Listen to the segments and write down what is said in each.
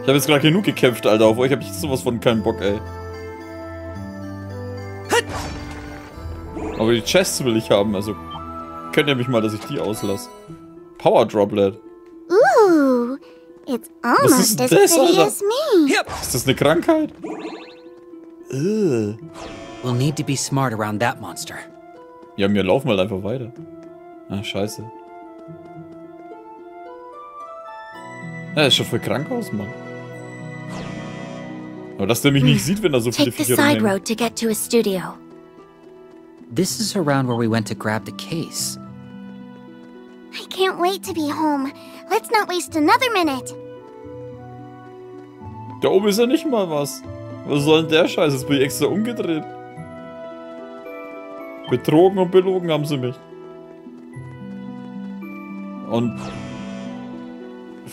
Ich habe jetzt gerade genug gekämpft, Alter. Auf euch habe ich sowas von keinen Bock, ey. Aber die Chests will ich haben, also könnt ihr mich mal, dass ich die auslasse. Power Droplet. Ooh, it's almost as pretty as me. Ist das eine Krankheit? We'll need to be smart around that monster. Ja, wir laufen halt einfach weiter. Ah, scheiße. Ja, das schaut voll krank aus, Mann. Aber dass der mich nicht sieht, wenn da so viele Take the Viecher side rumhängen. road to get to a studio. This is around where we went to grab the case. I can't wait to be home. Let's not waste another minute. Da oben ist ja nicht mal was. Was soll denn der Scheiß? Jetzt bin ich extra umgedreht. Betrogen und belogen haben sie mich. Und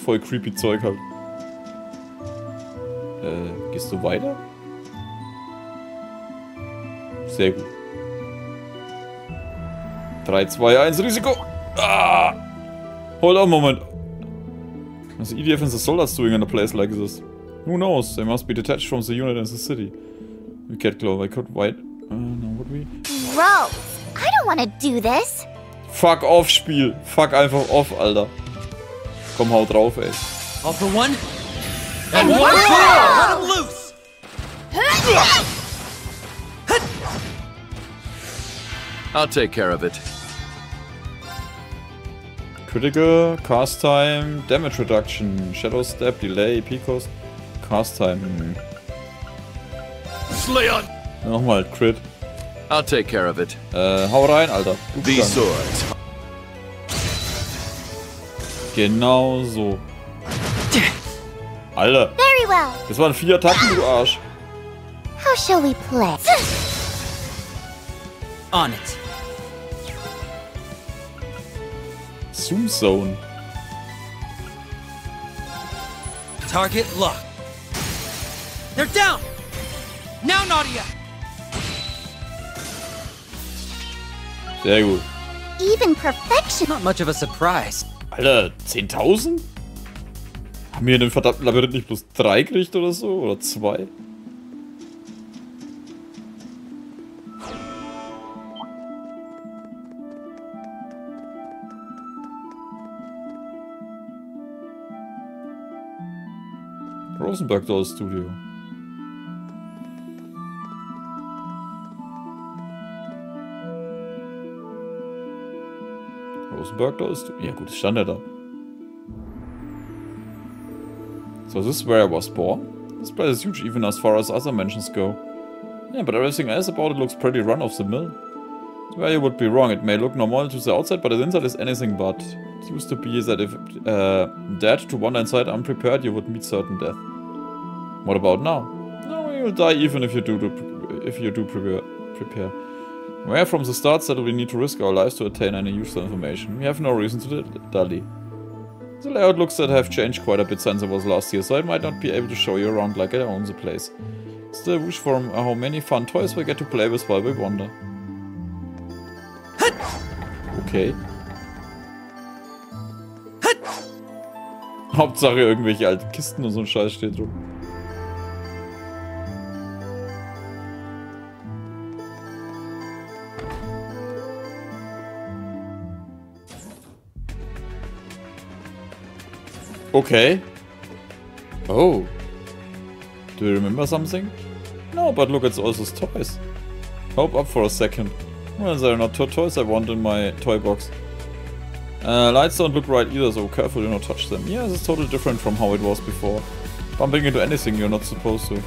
voll creepy Zeug halt. Gehst du weiter? Sehr gut. 3, 2, 1, Risiko! Ah! Hold on a moment. What's the EDF and the soldiers doing in a place like this? Who knows? They must be detached from the unit in the city. We get close. I could wait. No, would we? Bro, I don't want to do this. Fuck off, Spiel. Fuck einfach off, Alter. Komm, haut drauf, ey. All for one? And one Let him loose! I'll take care of it. Critical, cast time, damage reduction, shadow step, delay, P-Cost, cast time. Slay on! Nochmal, Crit. I'll take care of it. Hau rein, Alter. The sword. Genau so. Alter. Very well. Das waren 4 Attacken, du Arsch. How shall we play? On it. Zoom Zone. Target locked. They're down! Now, Nadia! Sehr gut. Even perfection. Not much of a surprise. Alter, 10.000? Haben wir in dem verdammten Labyrinth nicht bloß 3 gekriegt oder so? Oder 2? Rosenberg Dolls Studio. Rosenberg Dolls Studio. Ja gut, das stand ja da. So this is where I was born? This place is huge even as far as other mansions go. Yeah, but everything else about it looks pretty run-of-the-mill. Well, you would be wrong. It may look normal to the outside, but the inside is anything but. It used to be that if dared to wander inside unprepared, you would meet certain death. What about now? No, you'll die even if you do prepare. Where from the start said we need to risk our lives to attain any useful information. We have no reason to dally. The layout looks to have changed quite a bit since I was last here, so I might not be able to show you around like I own the place. Still wish for how many fun toys we get to play with while we wander. Okay. Hauptsache irgendwelche alten Kisten und so ein Scheiß steht drum. Okay. Oh. Do you remember something? No, but look at all those toys. Hope up for a second. Well, there are not toys I want in my toy box. Lights don't look right either, so careful do not touch them. Yeah, this is totally different from how it was before. Bumping into anything you're not supposed to.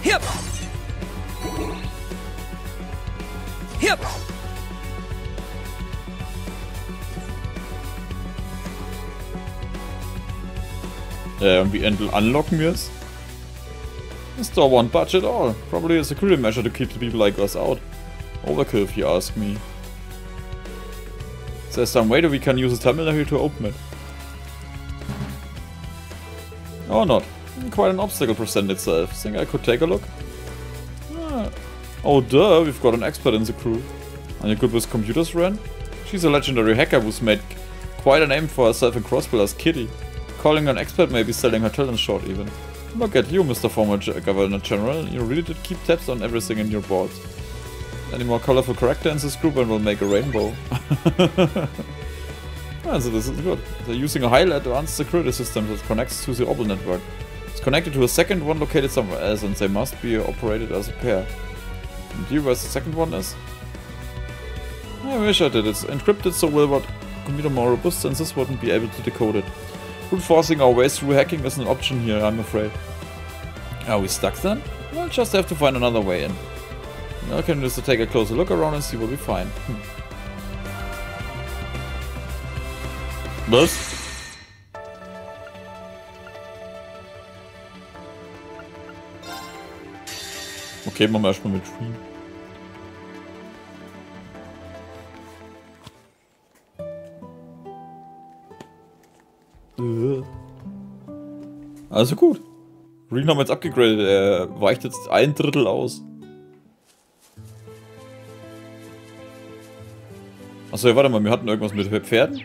Hip! Hip! Und wie unlocken wir es? The store won't budge at all. Probably a security measure to keep the people like us out. Overkill if you ask me. Is there some way that we can use a terminal here to open it? Or not. Quite an obstacle presents itself. Think I could take a look? Ah. Oh duh, we've got an expert in the crew. Are you good with computers, Rean? She's a legendary hacker who's made quite a name for herself in Crossbell as Kitty. Calling her an expert may be selling her talent short even. Look at you, Mr. Former Governor General. You really did keep tabs on everything in your boards. Any more colorful character in this group and we'll make a rainbow. So this is good. They're using a highly advanced security system that connects to the orbital network. It's connected to a second one located somewhere else and they must be operated as a pair. And you, where's the second one is? I wish I did. It's encrypted so well but computer more robust and this wouldn't be able to decode it. Brute forcing our way through hacking isn't an option here, I'm afraid. Are we stuck then? We'll just have to find another way in. Now can just take a closer look around and see what we find. Was? Okay, machen wir erstmal mit Rean. Also gut. Rean haben wir jetzt abgegradet. Er weicht jetzt 1/3 aus. Achso, ja, warte mal. Wir hatten irgendwas mit Pferden?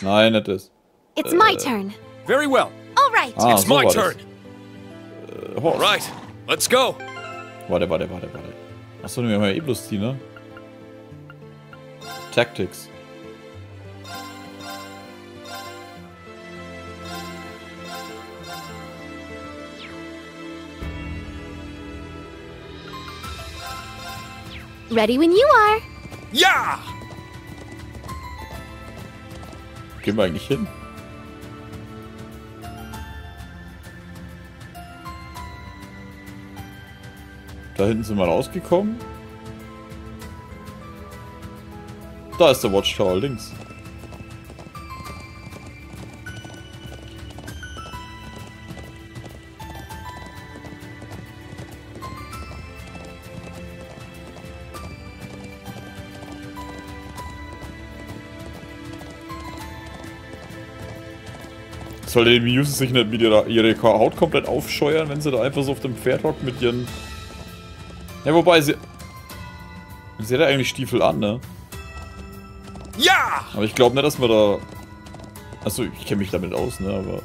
Nein, nicht das. It's my turn. Very well. All right. It's so my war turn. das. All right, let's go. Warte. Achso, wir haben ja eh bloß die, ne? Tactics. Ready when you are. Yeah! Gehen wir eigentlich hin? Da hinten sind wir rausgekommen. Da ist der Watchtower links. Soll die Muses sich nicht mit ihre Haut komplett aufscheuern, wenn sie da einfach so auf dem Pferd hockt mit ihren... Ja, wobei sie... Sie hat ja eigentlich Stiefel an, ne? Ja! Aber ich glaube nicht, dass man da... Achso, ich kenne mich damit aus, ne? Aber...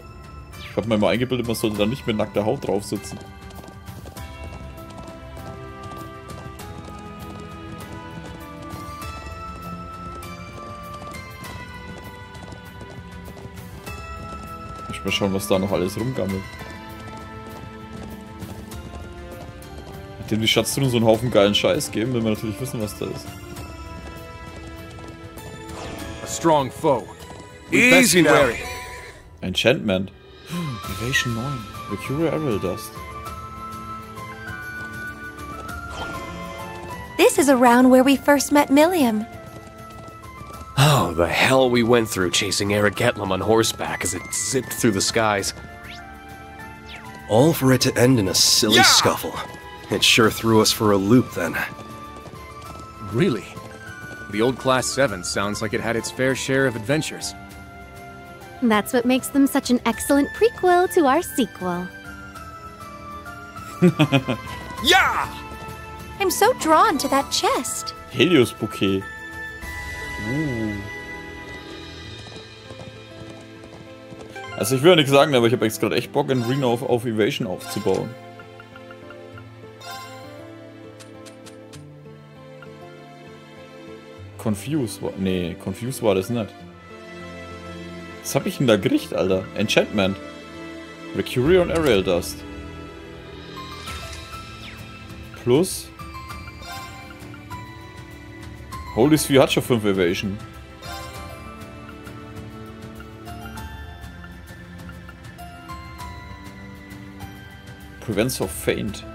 Ich habe mir mal eingebildet, man sollte da nicht mit nackter Haut drauf sitzen. Mal schauen, was da noch alles rumgammelt. Nachdem die Schatztruhen so einen Haufen geilen Scheiß geben, will man natürlich wissen, was da ist. A strong foe. Easy now. Enchantment. Evasion 9. Mercurial Arrow Dust. This is around where we first met Milliam. Oh, the hell we went through chasing Eric Getlum on horseback as it zipped through the skies. All for it to end in a silly Yeah! scuffle. It sure threw us for a loop then. Really? The old Class 7 sounds like it had its fair share of adventures. That's what makes them such an excellent prequel to our sequel. Yeah! I'm so drawn to that chest. Helios Bouquet. Also ich will ja nichts sagen, aber ich habe jetzt gerade echt Bock, in Rean auf Evasion aufzubauen. Confuse war... Nee, Confuse war das nicht. Was hab ich denn da gekriegt, Alter? Enchantment. Mercurial und Aerial Dust. Plus... Holy Sphere hat schon 5 Evasion. Prevents of Faint.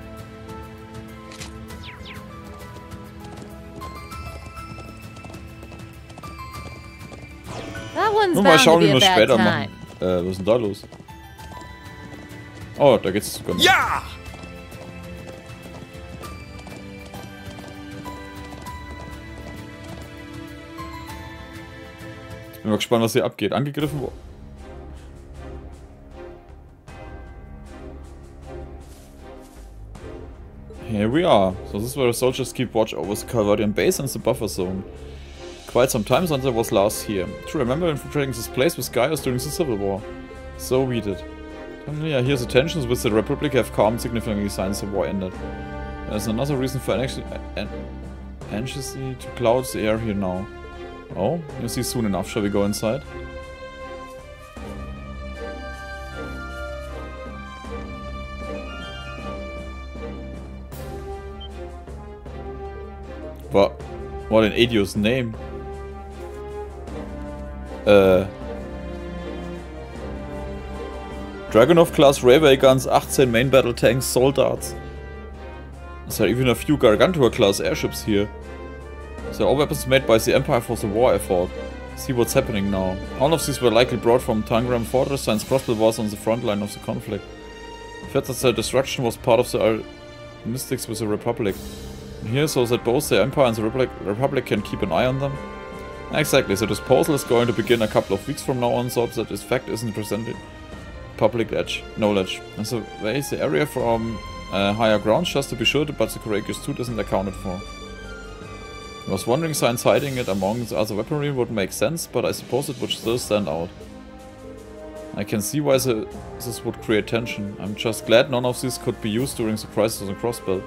That one's Nur mal bound to schauen, be wie a wir bad später time. machen. Was ist denn da los? Oh, da geht's sogar noch. Yeah! Bin mal gespannt, was hier abgeht. Angegriffen worden. Here we are. So this is where the soldiers keep watch over the Calvarian base and the buffer zone. Quite some time since I was last here. To remember infiltrating this place with Gaius during the Civil War. So we did. Finally, I hear the tensions with the Republic have calmed significantly since the war ended. There's another reason for anxiously to cloud the air here now. Oh, you'll see soon enough. Shall we go inside? What an idiot's name. Dragunov class Reverie guns, 18 main battle tanks, soldaten. There are even a few Gargantua class airships here. They're all weapons made by the Empire for the war effort. See what's happening now. All of these were likely brought from Tangram Fortress since Crossbell was on the front line of the conflict. I felt that their destruction was part of the mystics with the Republic. And here, so that both the Empire and the Republic can keep an eye on them. Exactly, the disposal is going to begin a couple of weeks from now on, so that this fact isn't presented public knowledge. And so there is the area from higher ground, just to be sure, but the courageous tooth isn't accounted for. I was wondering, since hiding it among the other weaponry would make sense, but I suppose it would still stand out. I can see why this would create tension. I'm just glad none of this could be used during the crisis of the Crossbell.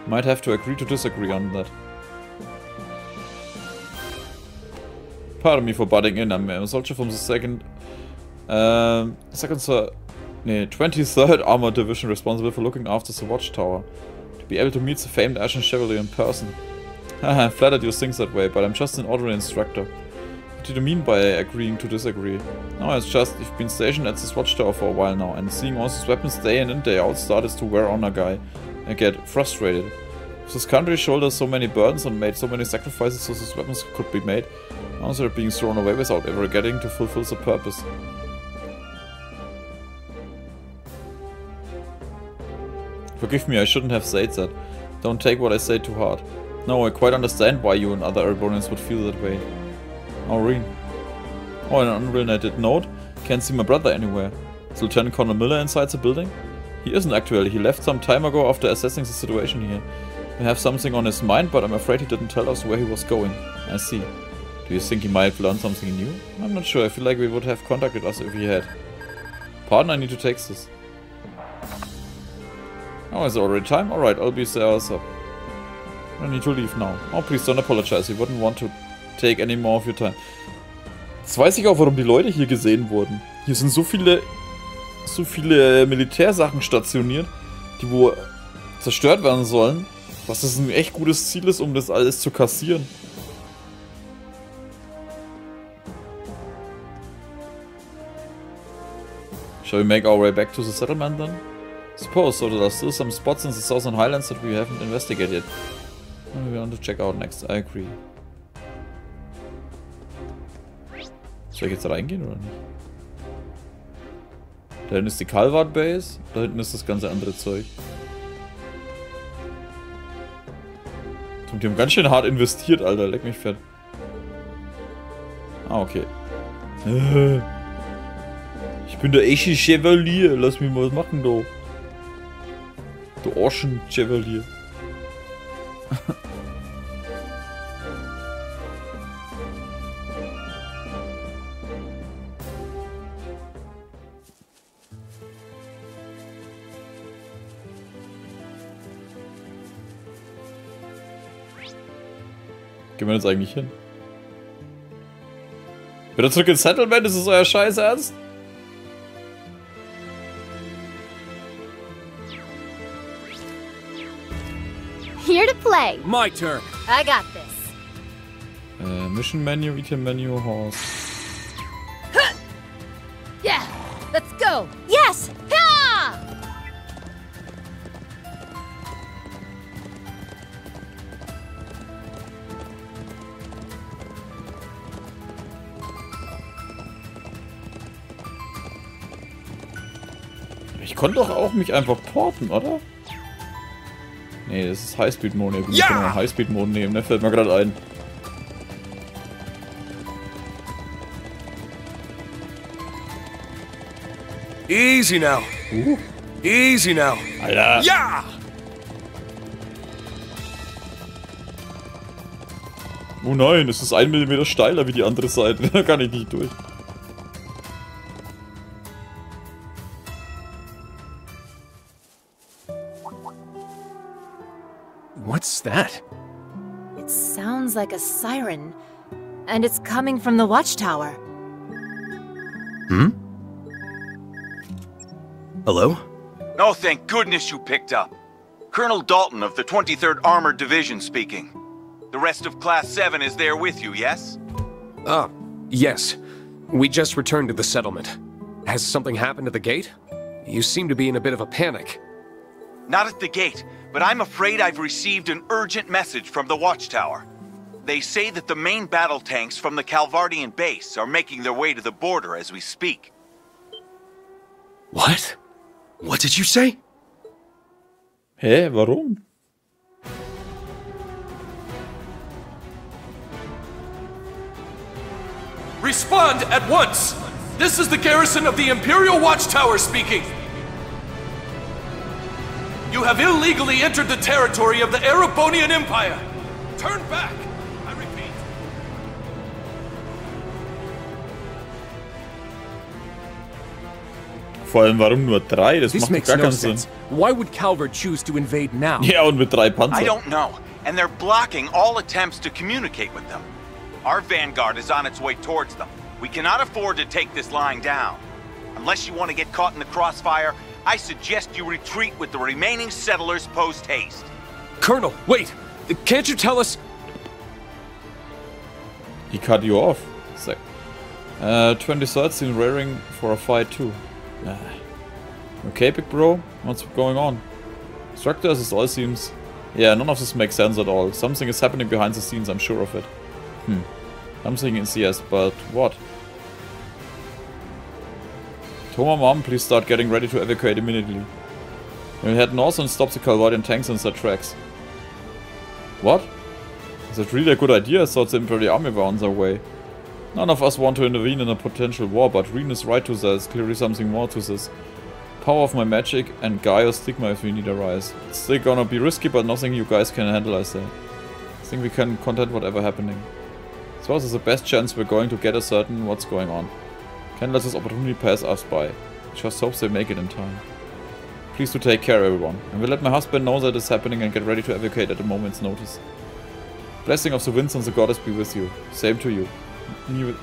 Might have to agree to disagree on that. Pardon me for butting in. I'm a soldier from the 23rd Armored Division responsible for looking after the watchtower. To be able to meet the famed Ashen Chevalier in person. Haha, flattered you think that way, but I'm just an ordinary instructor. What do you mean by agreeing to disagree? No, it's just, you've been stationed at this watchtower for a while now, and seeing all these weapons day in and day out started to wear on a guy. I get frustrated. If this country shoulders so many burdens and made so many sacrifices so these weapons could be made, now they're being thrown away without ever getting to fulfill the purpose. Forgive me, I shouldn't have said that. Don't take what I say too hard. No, I quite understand why you and other Erebonians would feel that way. Oh, Rean. Oh, and an unrelated note. Can't see my brother anywhere. Is Lieutenant Colonel Miller inside the building? He isn't actually. He left some time ago after assessing the situation here. We have something on his mind, but I'm afraid he didn't tell us where he was going. I see. Do you think he might have learned something new? I'm not sure. I feel like we would have contacted us if he had. Pardon, I need to take this. Oh, is it already time? Alright, I'll be there also. I need to leave now. Oh, please don't apologize. We wouldn't want to take any more of your time. Jetzt weiß ich auch, warum die Leute hier gesehen wurden. Hier sind so viele Militärsachen stationiert, die wo zerstört werden sollen, dass das ein echt gutes Ziel ist, um das alles zu kassieren. Shall we make our way back to the settlement then? Suppose, so there are still some spots in the southern highlands that we haven't investigated. We want to check out next. I agree. Soll ich jetzt reingehen oder nicht? Da hinten ist die Calvard Base. Da hinten ist das ganze andere Zeug. Und die haben ganz schön hart investiert, Alter. Leck mich fett. Ah, okay. Ich bin der echte Chevalier. Lass mich mal was machen, du. Du Orschen-Chevalier. Gehen wir jetzt eigentlich hin? Wieder zurück ins Settlement? Ist das euer Scheiß Ernst? Here to play. My turn. I got this. Mission Menu, Item Menu, Horse. Yeah, let's go. Yes! Ha! Ich konnte doch auch mich einfach porten, oder? Nee, das ist Highspeed-Mode. Wir können einen Highspeed-Mode nehmen, ne? Fällt mir gerade ein. Easy now. Easy now. Alter. Ja! Oh nein, es ist 1 mm steiler wie die andere Seite. Da kann ich nicht durch. What's that? It sounds like a siren. And it's coming from the watchtower. Hello? Oh, thank goodness you picked up. Colonel Dalton of the 23rd Armored Division speaking. The rest of Class 7 is there with you, yes? Yes. We just returned to the settlement. Has something happened at the gate? You seem to be in a bit of a panic. Not at the gate, but I'm afraid I've received an urgent message from the watchtower. They say that the main battle tanks from the Calvardian base are making their way to the border as we speak. What? What did you say? Hä, warum? Respond at once! This is the garrison of the Imperial Watchtower speaking! You have illegally entered the territory of the Erebonian Empire! Turn back! I repeat. Vor allem, warum nur 3? Das This macht makes gar no keinen Sinn. sense. Why would Calvert choose to invade now? Ja, und mit 3 Panzer. I don't know, and they're blocking all attempts to communicate with them. Our vanguard is on its way towards them. We cannot afford to take this line down. Unless you want to get caught in the crossfire, I suggest you retreat with the remaining settlers post-haste. Colonel, wait! Can't you tell us... He cut you off. Sec. 23rd seen raring for a fight too. Okay, big bro, what's going on? Structures, as all seems... Yeah, none of this makes sense at all. Something is happening behind the scenes, I'm sure of it. Something is yes, but what? Toma Mom, please start getting ready to evacuate immediately. We'll head north and stop the Calvardian tanks in their tracks. What? Is that really a good idea? I thought the Imperial Army were on their way. None of us want to intervene in a potential war, but Rean is right to there's clearly something more to this. Power of my magic and Gaia's stigma if we need a rise. It's still gonna be risky, but nothing you guys can handle, I say. I think we can content whatever happening. So this is the best chance we're going to get a certain what's going on. Can't let this opportunity pass us by. Just hope they make it in time. Please do take care, everyone. And we'll let my husband know that it's happening and get ready to evacuate at a moment's notice. Blessing of the winds and the goddess be with you. Same to you. Wir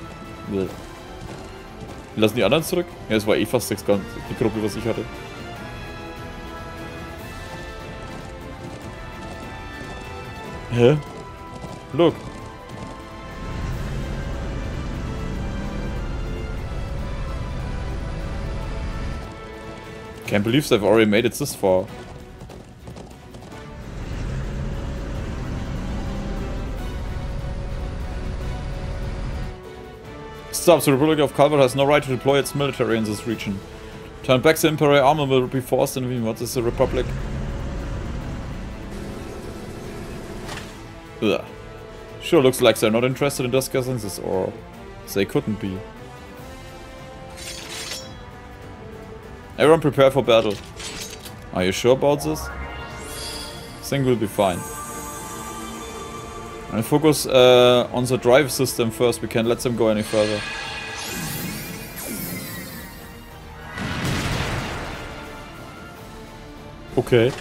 lassen die anderen zurück? Ja, es war eh fast die Gruppe, was ich hatte. Hä? Look. Can't believe they've already made it this far. Stop, the Republic of Calvert has no right to deploy its military in this region. Turn back, the Imperial army will be forced in. What is the Republic? Ugh. Sure looks like they're not interested in discussing this, or they couldn't be. Everyone prepare for battle. Are you sure about this? Think we'll be fine. And focus on the drive system first, we can't let them go any further. Okay.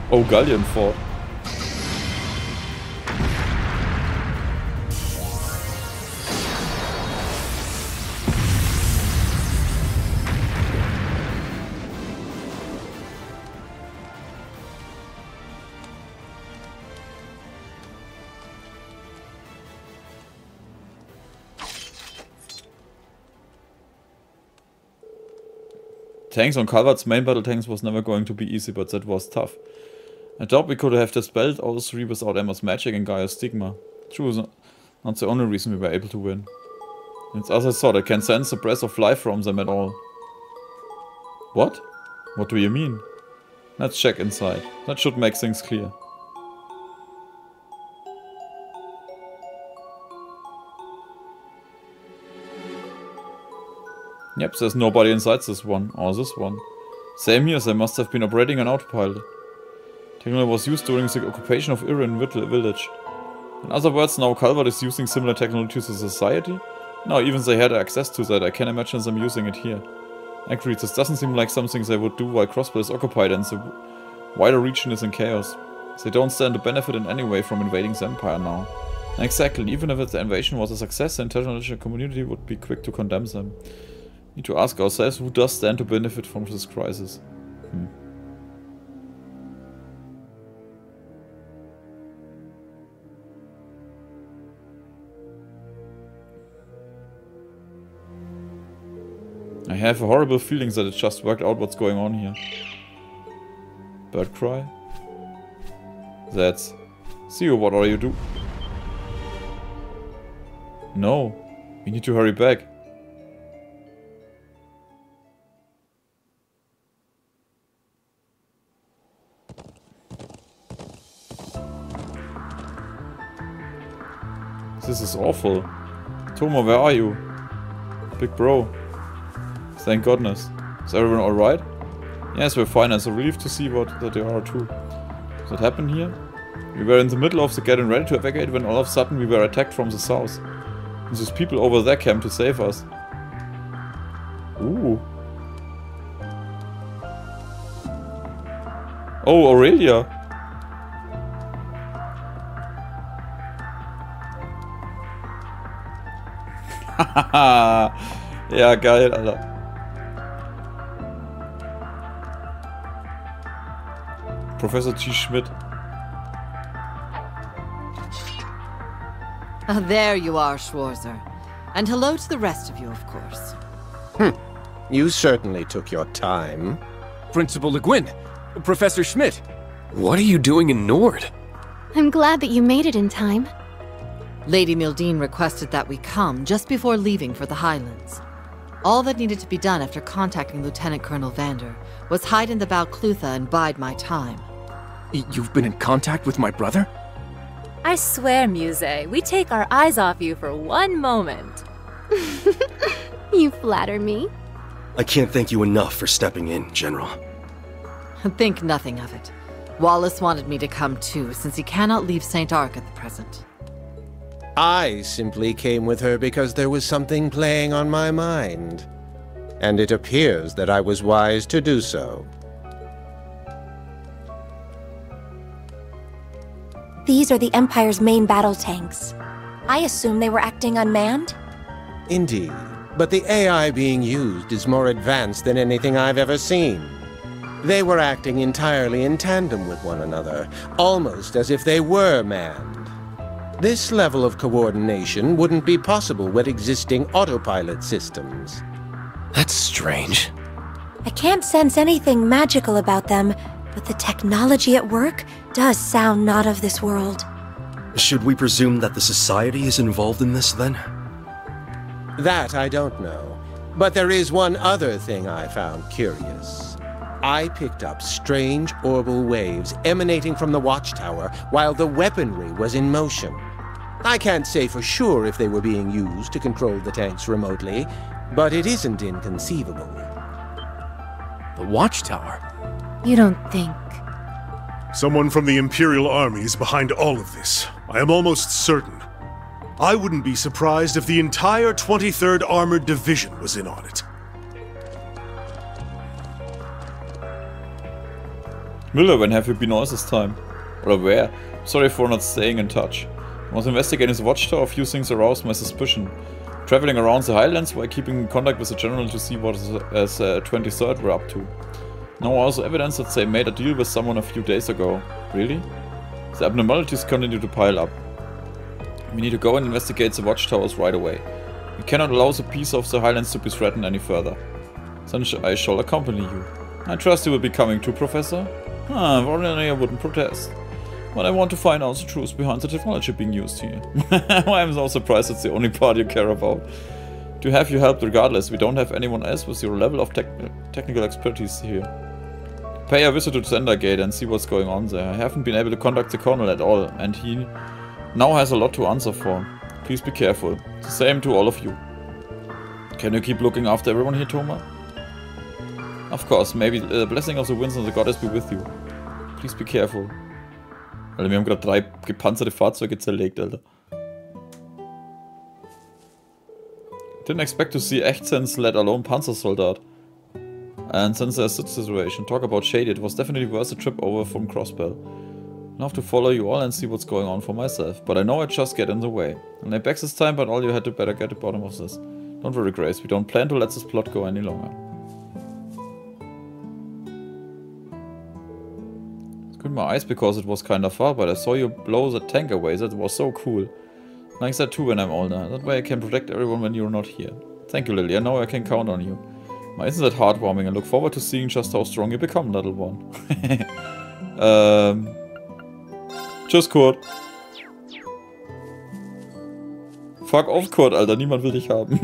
Oh, Gallion fought. Tanks on Calvert's main battle tanks was never going to be easy, but that was tough. I doubt we could have dispelled all 3 without Emma's magic and Gaia's stigma. True, not the only reason we were able to win. It's as I thought, I can sense the breath of life from them at all. What? What do you mean? Let's check inside. That should make things clear. Yep, there's nobody inside this one, or this one. Same here, they must have been operating on autopilot. Technology was used during the occupation of Iran village. In other words, now Calvert is using similar technology to the society? Now even they had access to that, I can imagine them using it here. Agreed, this doesn't seem like something they would do while Crossbell is occupied and the wider region is in chaos. They don't stand to benefit in any way from invading the Empire now. Exactly, even if the invasion was a success, the international community would be quick to condemn them. Need to ask ourselves who does stand to benefit from this crisis. I have a horrible feeling that it just worked out what's going on here. Bird cry? That's... See you, what are you do? No. We need to hurry back. This is awful. Tomo, where are you? Big bro. Thank goodness. Is everyone alright? Yes, we're fine. I'm so relieved to see that they are too. Does that happen here? We were in the middle of the getting ready to evacuate when all of a sudden we were attacked from the south. And those people over there came to save us. Ooh. Oh, Aurelia. Hahaha. Ja, geil, Alter. Professor G. Schmidt. There you are, Schwarzer. And hello to the rest of you, of course. You certainly took your time. Principal Le Guin, Professor Schmidt. What are you doing in Nord? I'm glad that you made it in time. Lady Mildine requested that we come just before leaving for the Highlands. All that needed to be done after contacting Lieutenant Colonel Vander was hide in the Balclutha and bide my time. You've been in contact with my brother? I swear, Muse, we take our eyes off you for one moment. You flatter me. I can't thank you enough for stepping in, General. Think nothing of it. Wallace wanted me to come too, since he cannot leave St. Arc at the present. I simply came with her because there was something playing on my mind. And it appears that I was wise to do so. These are the Empire's main battle tanks. I assume they were acting unmanned? Indeed, but the AI being used is more advanced than anything I've ever seen. They were acting entirely in tandem with one another, almost as if they were manned. This level of coordination wouldn't be possible with existing autopilot systems. That's strange. I can't sense anything magical about them, but the technology at work does sound not of this world. Should we presume that the Society is involved in this, then? That I don't know. But there is one other thing I found curious. I picked up strange orbital waves emanating from the watchtower while the weaponry was in motion. I can't say for sure if they were being used to control the tanks remotely, but it isn't inconceivable. The watchtower? You don't think... Someone from the Imperial Army is behind all of this. I am almost certain. I wouldn't be surprised if the entire 23rd Armored Division was in on it. Miller, when have you been all this time? Or where? Sorry for not staying in touch. I was investigating the watchtower, a few things aroused my suspicion. Traveling around the Highlands while keeping in contact with the General to see what as 23rd were up to. Now also evidence that they made a deal with someone a few days ago. Really? The abnormalities continue to pile up. We need to go and investigate the watchtowers right away. We cannot allow the peace of the Highlands to be threatened any further. Then I shall accompany you. I trust you will be coming too, Professor? Ordinarily I wouldn't protest. But I want to find out the truth behind the technology being used here. I am so surprised it's the only part you care about. To have you helped regardless, we don't have anyone else with your level of technical expertise here. Pay a visit to the Sender Gate and see what's going on there. I haven't been able to contact the Colonel at all, and he now has a lot to answer for. Please be careful. The same to all of you. Can you keep looking after everyone here, Thoma? Of course, maybe the blessing of the winds and the goddess be with you. Please be careful. Alter, wir haben gerade 3 gepanzerte Fahrzeuge zerlegt, Alter. Didn't expect to see Echtsense, let alone Panzersoldat. And since there's such situation, talk about shady, it was definitely worth a trip over from Crossbell. I'll have to follow you all and see what's going on for myself, but I know I just get in the way. I'll name back this time, but all you had to better get to the bottom of this. Don't worry, Grace, we don't plan to let this plot go any longer. I screwed my eyes because it was kinda far, but I saw you blow the tank away, that was so cool. Like that too when I'm older, that way I can protect everyone when you're not here. Thank you, Lily, I know I can count on you. Isn't that heartwarming? I look forward to seeing just how strong you become, little one. Tschüss, Kurt. Fuck off, Kurt, Alter. Niemand will dich haben.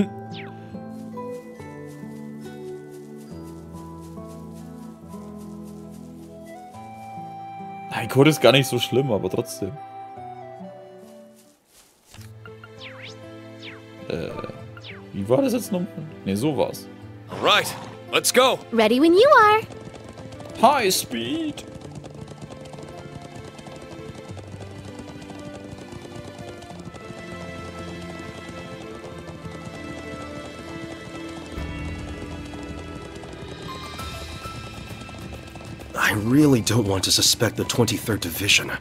Nein, Kurt ist gar nicht so schlimm, aber trotzdem. Wie war das jetzt nochmal? Ne, so war's. Alright, let's go. Ready when you are. High speed. I really don't want to suspect the 23rd Division.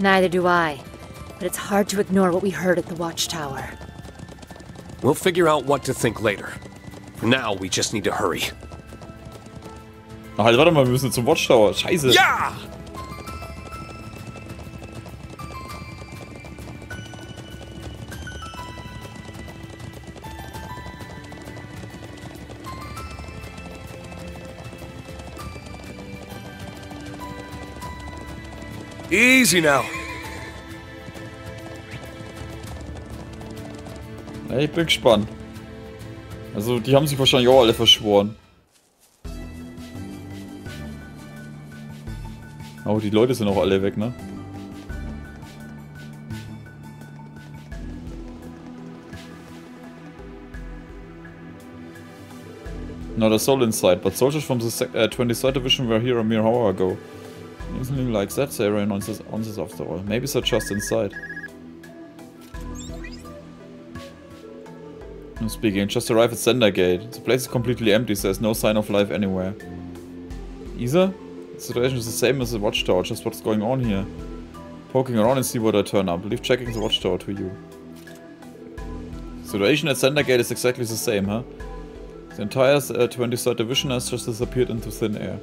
Neither do I. But it's hard to ignore what we heard at the watchtower. We'll figure out what to think later. For now, we just need to hurry. Ach, halt, warte mal, wir müssen zum Watchtower. Scheiße. Ja! Easy now. Ja, ich bin gespannt. Also, die haben sich wahrscheinlich auch alle verschworen. Aber die Leute sind auch alle weg, ne? Not a soul inside, but soldiers from the 23rd Division were here a mere hour ago. Something like that, Sarah on this after all. Maybe they're just inside. No speaking, just arrived at Sender Gate. The place is completely empty, so there's no sign of life anywhere. Either? The situation is the same as the watchtower, just what's going on here. Poking around and see what I turn up. Leave checking the watchtower to you. The situation at Sender Gate is exactly the same, huh? The entire 23rd Division has just disappeared into thin air.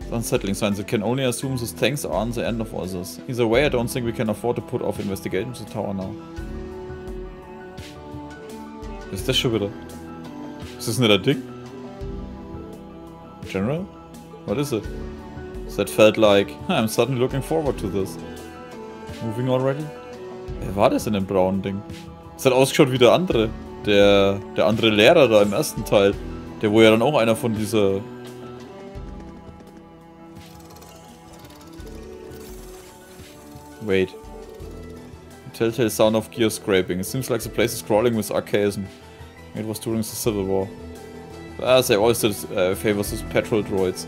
It's unsettling signs. I can only assume those tanks aren't the end of all this. Either way, I don't think we can afford to put off investigating the tower now. Was ist das schon wieder? Ist das nicht ein Ding? General? What is it? That felt like, I'm suddenly looking forward to this. Moving already? Wer war das in dem braunen Ding? Das hat ausgeschaut wie der andere. Der andere Lehrer da im ersten Teil. Der wo ja dann auch einer von dieser... Wait. Telltale sound of gear scraping. It seems like the place is crawling with archaism. It was during the Civil War. As they always did favor these patrol droids.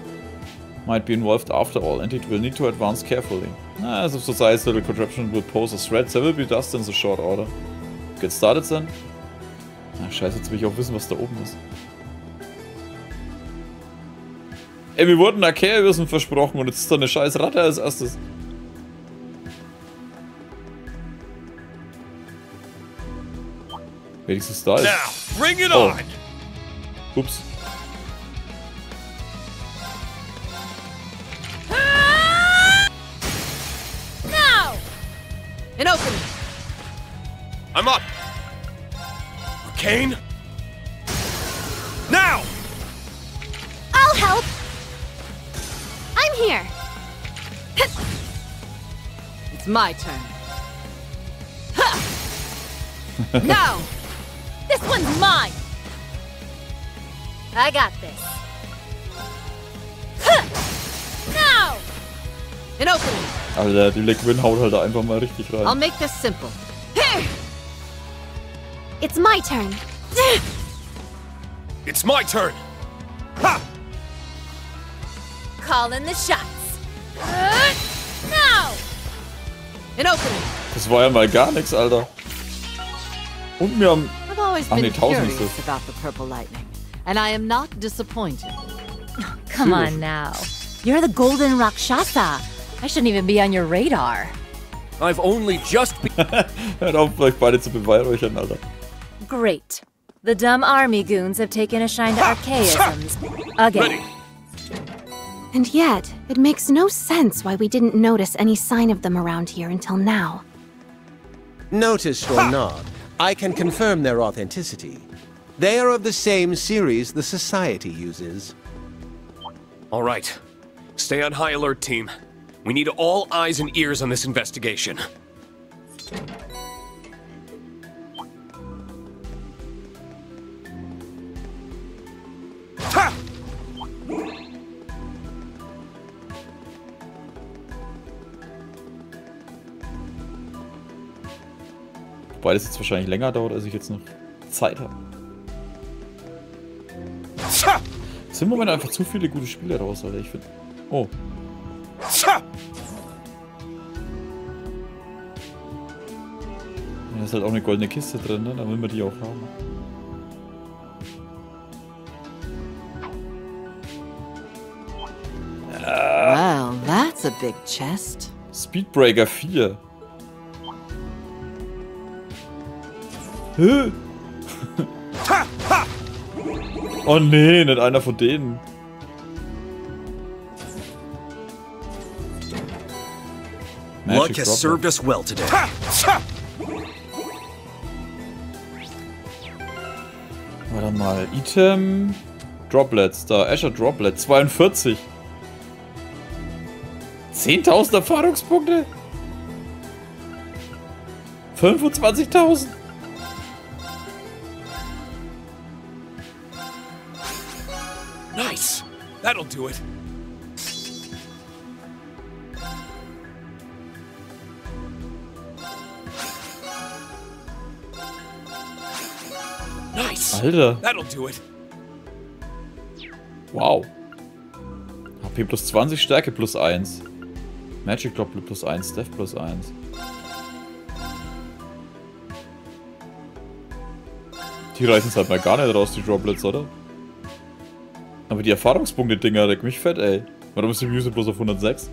Might be involved after all, and it will need to advance carefully. As if society's little contraption will pose a threat, there will be dust in the short order. Get started then? Ach, scheiße, jetzt will ich auch wissen, was da oben ist. Ey, mir wurden Archaewissen versprochen und jetzt ist da eine scheiß Ratte als erstes. Wenigstens da ist. Now, bring it on! Ups. Now! An opening! I'm up! Kane? Now! I'll help! I'm here! It's my turn. Now! This one's mine! I got this. Now! An opening! Alter, die Liquid haut halt einfach mal richtig rein. I'll make this simple. It's my turn. It's my turn. Ha! Call in the shots. Now! An opening. Das war ja mal gar nichts, Alter. Und wir haben... I've always Ach been nee, 1000 ist curious das. about the purple lightning, and I am not disappointed. Come on now. You're the golden Rakshasa. I shouldn't even be on your radar. I've only just Hört auf, euch beide zu beweihräuchern, Alter. Great. The dumb army goons have taken a shine to archaisms. Again. And yet, it makes no sense why we didn't notice any sign of them around here until now. Noticed or not, I can confirm their authenticity. They are of the same series the Society uses. All right. Stay on high alert, team. We need all eyes and ears on this investigation. Ha! Wobei das jetzt wahrscheinlich länger dauert, als ich jetzt noch Zeit habe. Es sind im Moment einfach zu viele gute Spiele raus, Alter. Ich finde... Oh. Da ist halt auch eine goldene Kiste drin, ne? Da will man die auch haben. Well, that's a big chest. Speedbreaker 4. Hä? Oh nee, nicht einer von denen. Luck has served us well today. Warte mal, Item... Droplets, da, Azure Droplet, 42. 10.000 Erfahrungspunkte? 25.000? Nice. That'll do it. Nice. Alter. That'll do it. Wow. HP plus 20, Stärke plus 1. Magic Droplet plus 1, Death plus 1. Die reißen es halt mal gar nicht raus, die Droplets, oder? Aber die Erfahrungspunkte-Dinger, leck mich fett, ey. Warum ist die Muse bloß auf 106?